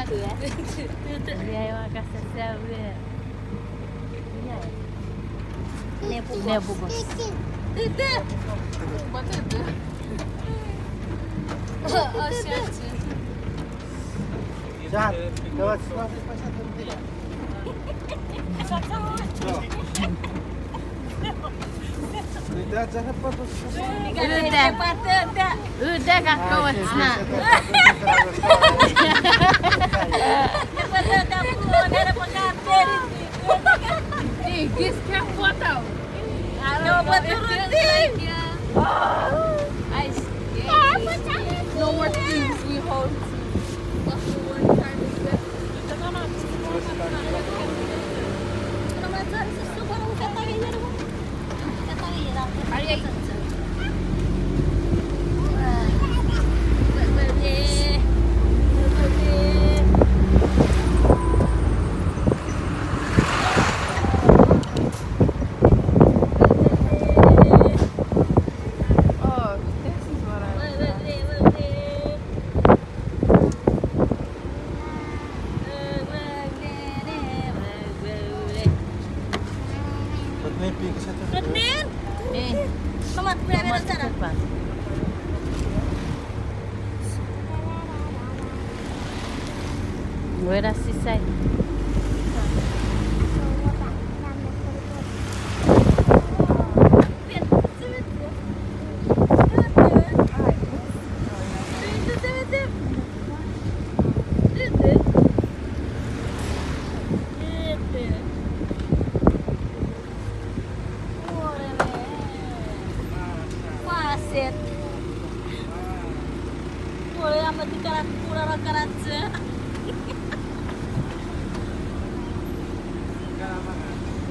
Dia yang kasih saya. Ne bubu. Jahat. Gawat. Udah jahat apa tuh? Udah kakak nah. Guys, kan foto. No more things we hold. Oh, this is what I Bernipi ke situ. Nih, Tomat berapa sana? depan. Where does he say? Wasit. Boleh amat dikarat kurang karat se.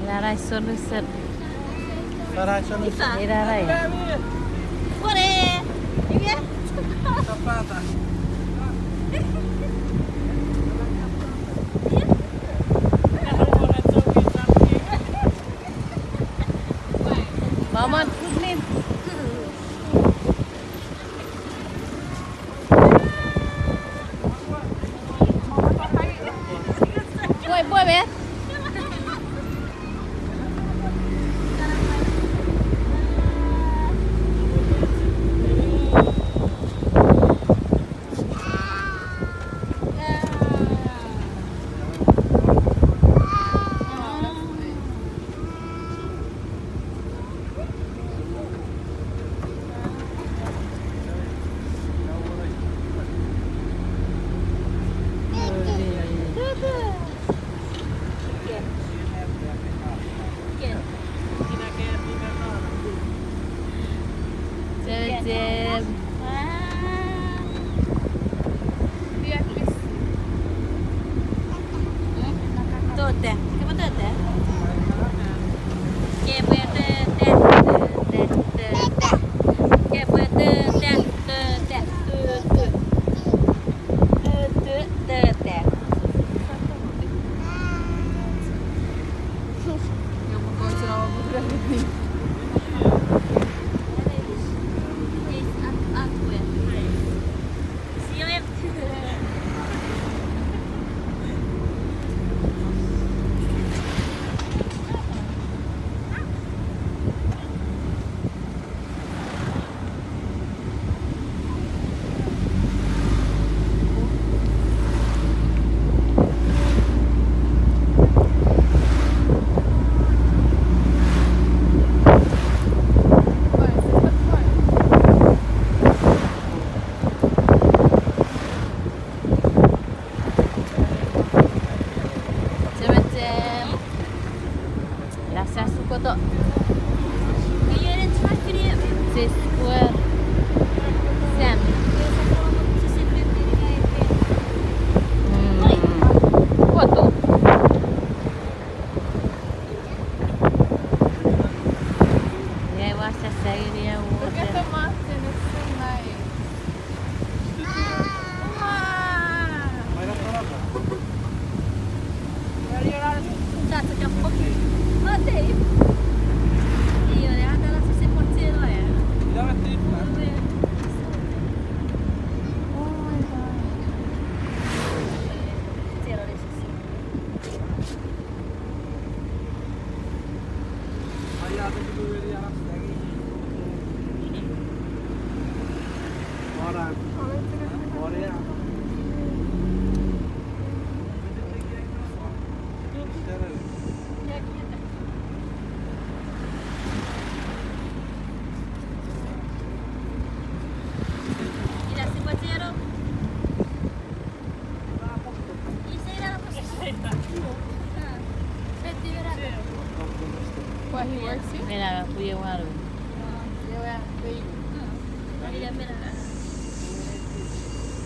Ilaray sonuset. Sarah sana. Ilaray. Boleh. Iya. Sapata. Maman Kudnin. Boy, man. Jeb. Tuh teh, coba tuh teh. Rasa suka tak? C'est square. Sen. Foto. Ya, vas a seguir ya. Look at the mountain, it's so nice. Mayroon pa lang ba? Dapat tip na. Oh my god. orang. Korea. Mira, si pachero. Y se irá la What he works here? Mira, fui a un árbol. Yo voy a pedir. Mira, mira.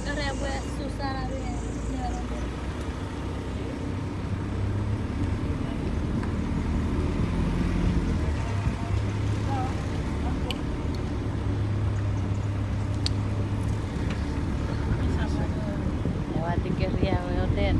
Ahora voy a Susana bien. Lewati ke Riau Hotel.